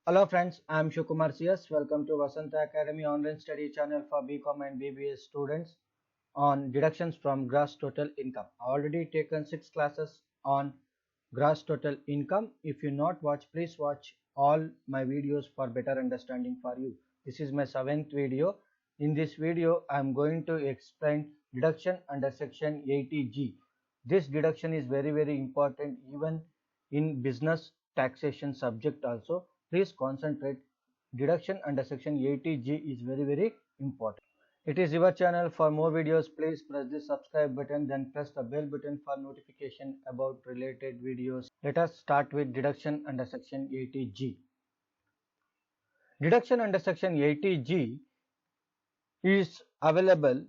Hello friends, I am Shukumar CS. Welcome to Vasanta Academy online study channel for BCom and BBA students on deductions from gross total income. I already taken 6 classes on gross total income. If you not watch, please watch all my videos for better understanding for you. This is my 7th video. In this video, I am going to explain deduction under section 80G. This deduction is very important even in business taxation subject also. Please concentrate. Deduction under section 80G is very important. It is your channel. For more videos, please press the subscribe button, then press the bell button for notification about related videos. Let us start with deduction under section 80G. Deduction under section 80G is available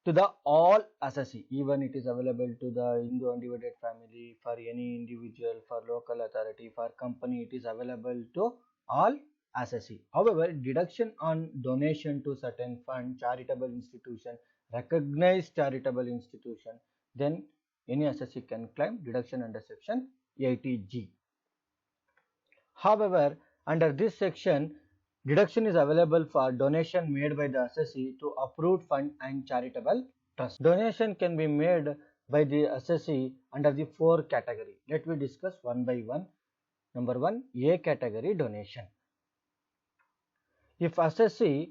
to the all assessee. Even it is available to the Hindu undivided family, for any individual, for local authority, for company, it is available to all assessee. However, deduction on donation to certain fund, charitable institution, recognized charitable institution, then any assessee can claim deduction under section 80G. However, under this section, deduction is available for donation made by the assessee to approved fund and charitable trust. Donation can be made by the assessee under the 4 category. Let me discuss one by one. Number 1, A category donation. If assessee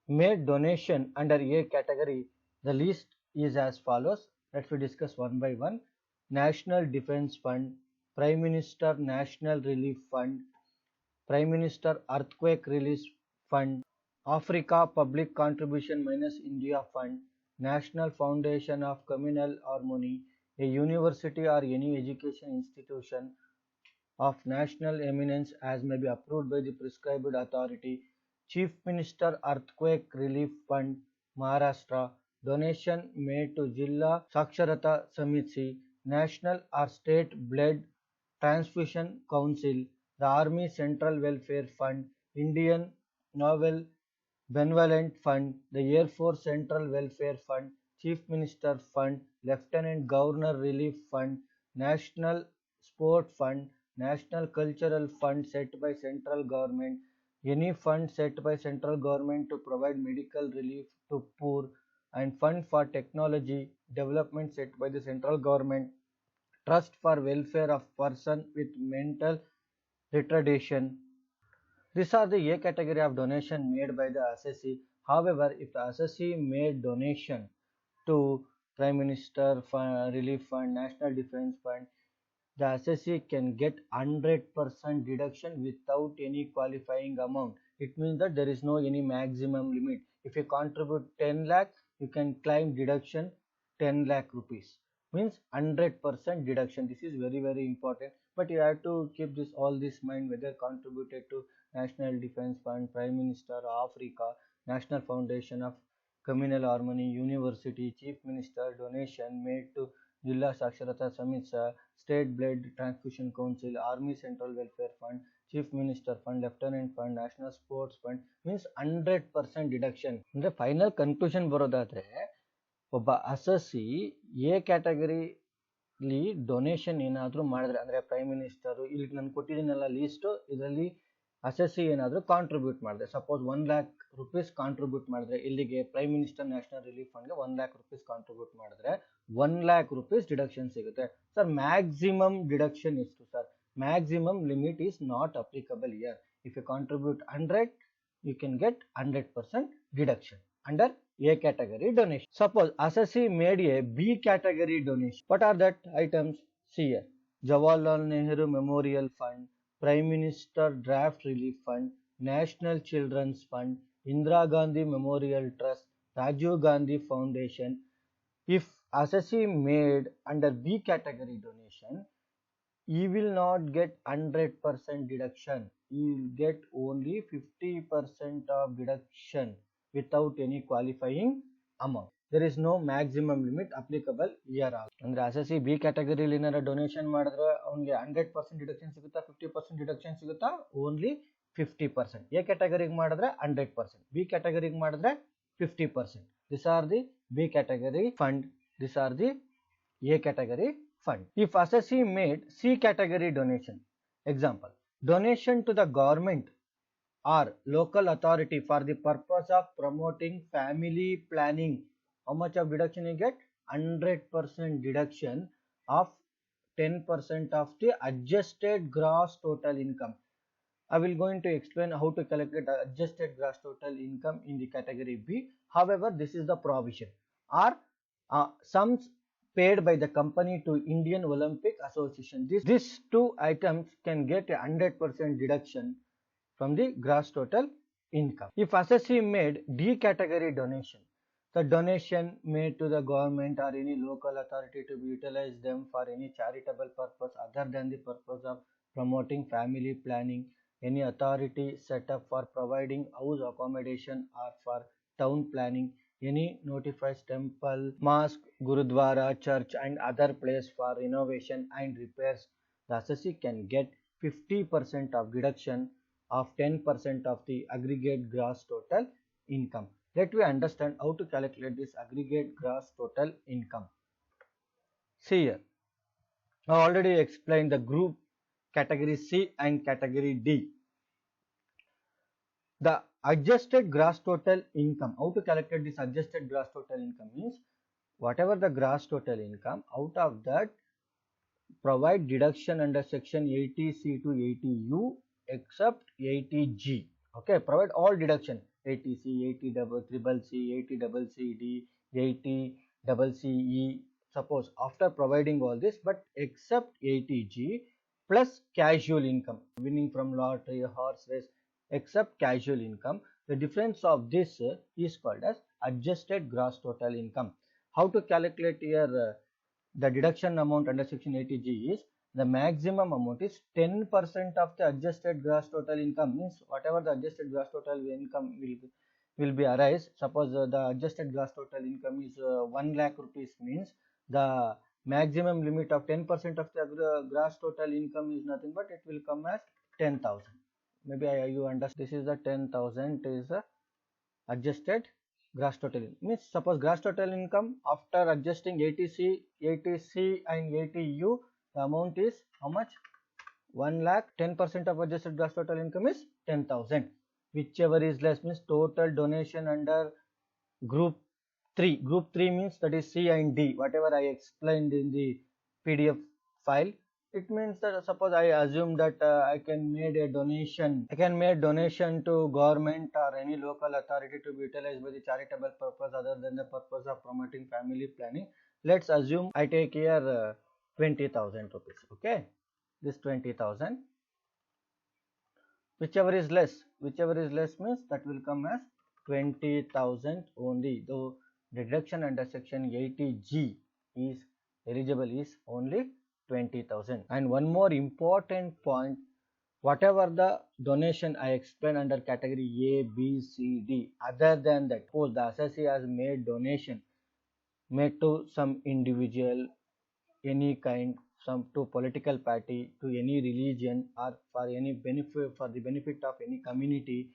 made donation under A category, the list is as follows. Let me discuss one by one. National Defence Fund, Prime Minister National Relief Fund, Prime Minister Earthquake Relief Fund, Africa Public Contribution minus India Fund, National Foundation of Communal Harmony, a university or any education institution of national eminence as may be approved by the prescribed authority, Chief Minister Earthquake Relief Fund, Maharashtra, donation made to Jilla Saksharata Samiti, National or State Blood Transfusion Council, the Army Central Welfare Fund, Indian Naval Benevolent Fund, the Air Force Central Welfare Fund, Chief Minister Fund, Lieutenant Governor Relief Fund, National Sport Fund, National Cultural Fund set by central government, any fund set by central government to provide medical relief to poor, and fund for technology development set by the central government, trust for welfare of person with mental retardation. These are the A category of donation made by the assessee. However, if the assessee made donation to Prime Minister Fund, Relief Fund, National Defence Fund, the assessee can get 100% deduction without any qualifying amount. It means that there is no any maximum limit. If you contribute 10 lakh, you can claim deduction 10 lakh rupees. Means 100% deduction. This is very important. But you have to keep this all this mind whether contributed to National Defence Fund, Prime Minister, Africa, National Foundation of Communal Harmony, University, Chief Minister, donation made to Jilla Saksharata Samiti, State Blood Transfusion Council, Army Central Welfare Fund, Chief Minister Fund, Lieutenant Fund, National Sports Fund means 100% deduction. ಅಂದ್ರೆ final conclusion ಬರೋದಾದ್ರೆ ಒಬ್ಬ ಅಸಸಿ A ಕ್ಯಾಟಗರಿಲಿ donation ಏನಾದರೂ ಮಾಡಿದ್ರೆ ಅಂದ್ರೆ prime minister ಇಲ್ಲಿ ನಾನು ಕೊಟ್ಟಿದ್ದೀನಲ್ಲ list ಇದರಲ್ಲಿ ಅಸೆಸಿ ಏನಾದರೂ ಕಾಂಟ್ರಿಬ್ಯೂಟ್ ಮಾಡಿದ್ರೆ ಸಪೋಸ್ 1 lakh rupees ಕಾಂಟ್ರಿಬ್ಯೂಟ್ ಮಾಡಿದ್ರೆ ಇಲ್ಲಿಗೆ ಪ್ರೈಮ್ ಮಿನಿಸ್ಟರ್ ನ್ಯಾಷನಲ್ ರಿಲೀಫ್ ಫಂಡ್ಗೆ 1 lakh rupees ಕಾಂಟ್ರಿಬ್ಯೂಟ್ ಮಾಡಿದ್ರೆ 1 lakh rupees ಡಿಡಕ್ಷನ್ ಸಿಗುತ್ತೆ ಸರ್. ಮ್ಯಾಕ್ಸಿಮಮ್ ಡಿಡಕ್ಷನ್ ಎಷ್ಟು sir? Maximum limit is not applicable year. If you contribute 100 you can get 100% deduction under A category donation. Suppose assessee made a B category donation. What are that items? See here. Jawaharlal Nehru Memorial Fund, Prime Minister Draft Relief Fund, National Children's Fund, Indira Gandhi Memorial Trust, Rajiv Gandhi Foundation. If assessee made under B category donation, he will not get 100% deduction. He will get only 50% of deduction without any qualifying amount. There is no maximum limit applicable here also. ಅಂದ್ರೆ assessee B ಕ್ಯಾಟಗರಿಲಿ ಏನಾರ donation ಮಾಡಿದ್ರೆ ಅವನಿಗೆ 100% deduction ಸಿಗುತ್ತಾ 50% deduction ಸಿಗುತ್ತಾ? Only 50%. A ಕ್ಯಾಟಗರಿಗೆ ಮಾಡಿದ್ರೆ 100%, B ಕ್ಯಾಟಗರಿಗೆ ಮಾಡಿದ್ರೆ 50%. These are the B category fund. These are the A category fund. If assessee made C category donation, example, donation to the government or local authority for the purpose of promoting family planning. How much of deduction you get? 100% deduction of 10% of the adjusted gross total income. I will going to explain how to calculate the adjusted gross total income in the category B. However, this is the provision. Or sums paid by the company to Indian Olympic Association. These two items can get a 100% deduction from the gross total income. If assessee made D category donation, the donation made to the government or any local authority to utilize them for any charitable purpose other than the purpose of promoting family planning, any authority set up for providing house accommodation or for town planning, any notifies temple, mosque, gurudwara, church and other place for renovation and repairs, the assessee can get 50% of deduction of 10% of the aggregate gross total income. Let me understand how to calculate this aggregate gross total income. See here, I already explained the group category C and category D. The adjusted gross total income, how to calculate this adjusted gross total income means whatever the gross total income, out of that provide deduction under section 80C to 80U except 80G. Okay, provide all deduction 80C, 80 double triple C, 80 double CD, 80 double CE. Suppose after providing all this, but except 80G plus casual income, winning from lottery, horse race, except casual income. The difference of this is called as adjusted gross total income. How to calculate here? The deduction amount under section 80G is the maximum amount is 10% of the adjusted gross total income, means whatever the adjusted gross total income will be arise. Suppose the adjusted gross total income is 1 lakh rupees, means the maximum limit of 10% of the gross total income is nothing but it will come as 10,000. Maybe you understand. This is the 10,000 is adjusted gross total income. Means suppose gross total income after adjusting 80C and 80U, the amount is how much? 1 lakh. 10% of adjusted gross total income is 10,000. Whichever is less means total donation under group 3. Group 3 means that is C and D. Whatever I explained in the PDF file. It means that suppose I assume that I can make donation to government or any local authority to be utilized by the charitable purpose other than the purpose of promoting family planning. Let's assume I take here 20,000 rupees. Okay, this 20,000. Whichever is less means that will come as 20,000 only. Though deduction under section 80G is eligible is only 20,000. And one more important point, whatever the donation I explained under category A, B, C, D, other than that, suppose the assessee has made donation made to some individual, any kind, some to political party, to any religion, or for any benefit, for the benefit of any community,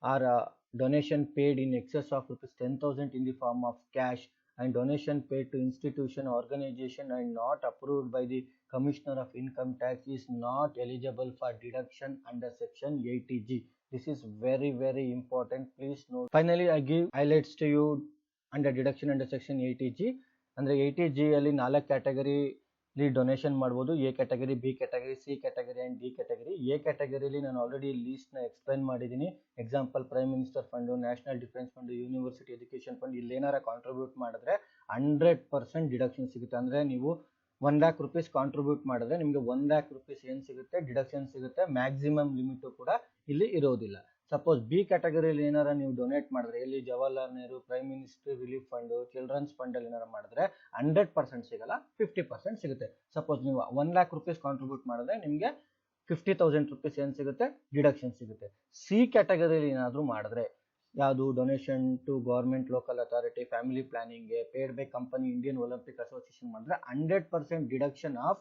or donation paid in excess of rupees 10,000 in the form of cash, and donation paid to institution, organization and not approved by the Commissioner of Income Tax is not eligible for deduction under section 80G. This is very important. Please note. Finally, I give highlights to you under deduction under section 80G. ಅಂದ್ರೆ 80G ಅಲ್ಲಿ 4 category donation ಮಾಡಬಹುದು. A category, B category, C category and D category. A ಕ್ಯಾಟಗರಿಲಿ ನಾನು already list ನ explain ಮಾಡಿದ್ದೀನಿ. Example prime minister fund, national defence fund, university education fund, ಇಲ್ಲಿ ಏನಾರ contribute ಮಾಡಿದ್ರೆ 100% ಡಿಡಕ್ಷನ್ ಸಿಗುತ್ತೆ. ಅಂದ್ರೆ ನೀವು 1 lakh rupees ಕಾಂಟ್ರಿಬ್ಯೂಟ್ ಮಾಡಿದ್ರೆ ನಿಮಗೆ 1 lakh rupees ಏನ್ ಸಿಗುತ್ತೆ? ಡಿಡಕ್ಷನ್ ಸಿಗುತ್ತೆ. ಮ್ಯಾಕ್ಸಿಮಮ್ ಲಿಮಿಟ್ ಕೂಡ ಇಲ್ಲಿ ಇರೋದಿಲ್ಲ. ಸಪೋಸ್ ಬಿ ಕ್ಯಾಟಗರಿಯಲ್ಲಿ ಏನಾರ ನೀವು ಡೊನೇಟ್ ಮಾಡಿದ್ರೆ, ಇಲ್ಲಿ Jawaharlal Nehru prime minister relief fund, children's fund ಅಲ್ಲಿ ಏನಾರ ಮಾಡಿದ್ರೆ 100% ಸಿಗಲ್ಲ, 50% ಸಿಗುತ್ತೆ. ಸಪೋಸ್ ನೀವು 1 lakh rupees ಕಾಂಟ್ರಿಬ್ಯೂಟ್ ಮಾಡಿದ್ರೆ ನಿಮಗೆ 50,000 rupees ಏನ್ ಸಿಗುತ್ತೆ? ಡಿಡಕ್ಷನ್ ಸಿಗುತ್ತೆ. ಸಿ ಕ್ಯಾಟಗರಿಯಲ್ಲಿ ಏನಾದರೂ ಮಾಡಿದ್ರೆ, ಯಾವುದು donation to government, local authority, family planning, paid by company, Indian Olympic association ಮಾಡಿದ್ರೆ 100% deduction of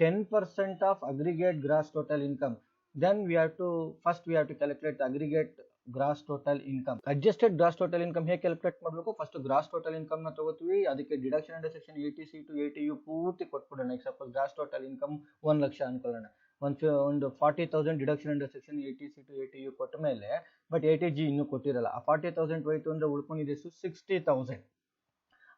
10% of aggregate gross total income. Then we have to calculate the aggregate gross total income. Adjusted gross total income ಹೇಗೆ calculate ಮಾಡಬೇಕು? First gross total income ನ ತಗೋತೀವಿ, ಅದಕ್ಕೆ deduction under section 80C to 80U ಪೂರ್ತಿ ಕೊಟ್ಬಿಡೋಣ. Suppose gross total income 1 lakh ಅನ್ಕೊಳ್ಳೋಣ. ಒಂದು 40,000 deduction under section 80C to 80U ಕೊಟ್ಟ ಮೇಲೆ ಬಟ್ 80G ಇನ್ನೂ ಕೊಟ್ಟಿರಲ್ಲ. ಆ 40,000 ಹೋಯ್ತು ಅಂದ್ರೆ ಉಳ್ಕೊಂಡಿದೆ ಎಷ್ಟು 60,000.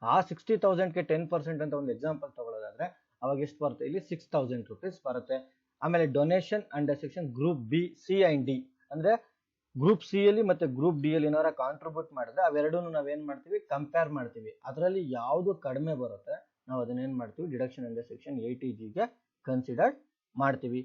ಆ 60,000ಗೆ 10% ಅಂತ ಒಂದು ಎಕ್ಸಾಂಪಲ್ ತಗೊಳ್ಳೋದಾದ್ರೆ ಅವಾಗ ಎಷ್ಟು ಬರುತ್ತೆ, ಇಲ್ಲಿ 6,000 rupees ಬರುತ್ತೆ. ಆಮೇಲೆ donation under section group B, C and D ಅಂದ್ರೆ ಗ್ರೂಪ್ ಸಿ ಅಲ್ಲಿ ಮತ್ತೆ ಗ್ರೂಪ್ ಡಿ ಅಲ್ಲಿ ಏನಾರ ಕಾಂಟ್ರಿಬ್ಯೂಟ್ ಮಾಡಿದ್ರೆ ಅವೆರಡೂ ನಾವೇನ್ ಮಾಡ್ತೀವಿ, ಕಂಪೇರ್ ಮಾಡ್ತೀವಿ. ಅದರಲ್ಲಿ ಯಾವುದು ಕಡಿಮೆ ಬರುತ್ತೆ ನಾವು ಅದನ್ನೇನ್ ಮಾಡ್ತೀವಿ, ಡಿಡಕ್ಷನ್ ಅಂಡರ್ ಸೆಕ್ಷನ್ 80Gಗೆ ಕನ್ಸಿಡರ್ ಮಾಡ್ತೀವಿ.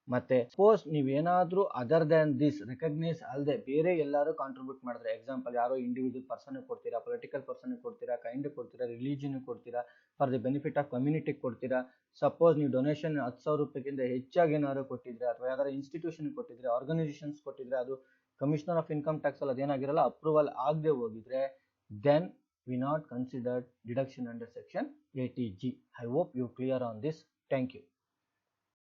ಮತ್ತೆ ಸಪೋಸ್ ನೀವೇನಾದ್ರೂ ಅದರ್ ದ್ಯಾನ್ ದಿಸ್ ರೆಕಗ್ನೈಸ್ ಅಲ್ಲದೆ ಬೇರೆ ಎಲ್ಲಾರು ಕಾಂಟ್ರಿಬ್ಯೂಟ್ ಮಾಡಿದ್ರೆ, ಎಕ್ಸಾಂಪಲ್ ಯಾರೋ ಇಂಡಿವಿಜುವಲ್ ಪರ್ಸನ್ ಕೊಡ್ತೀರಾ, ಪೊಲಿಟಿಕಲ್ ಪರ್ಸನ್ ಕೊಡ್ತೀರಾ, ಕೈಂಡ್ ಕೊಡ್ತೀರಾ, ರಿಲಿಜಿಯನ್ ಕೊಡ್ತೀರಾ, for the benefit of community ಕೊಡ್ತೀರಾ. ಸಪೋಸ್ ನೀವು ಡೊನೇಷನ್ 10,000 ರೂಪಾಯಿಗಿಂತ ಹೆಚ್ಚಾಗಿ ಏನಾದ್ರು ಕೊಟ್ಟಿದ್ರೆ ಅಥವಾ ಯಾವ್ದಾದ್ರು ಇನ್ಸ್ಟಿಟ್ಯೂಷನ್ ಕೊಟ್ಟಿದ್ರೆ, ಆರ್ಗನೈಸೇಷನ್ಸ್ ಕೊಟ್ಟಿದ್ರೆ, ಅದು ಕಮಿಷನರ್ ಆಫ್ ಇನ್ಕಮ್ ಟ್ಯಾಕ್ಸ್ ಅಲ್ಲಿ ಅದೇನಾಗಿರಲ್ಲ ಅಪ್ರೂವಲ್ ಆಗದೆ ಹೋಗಿದ್ರೆ, then we not considered deduction under section 80G. I hope you clear on this. Thank you.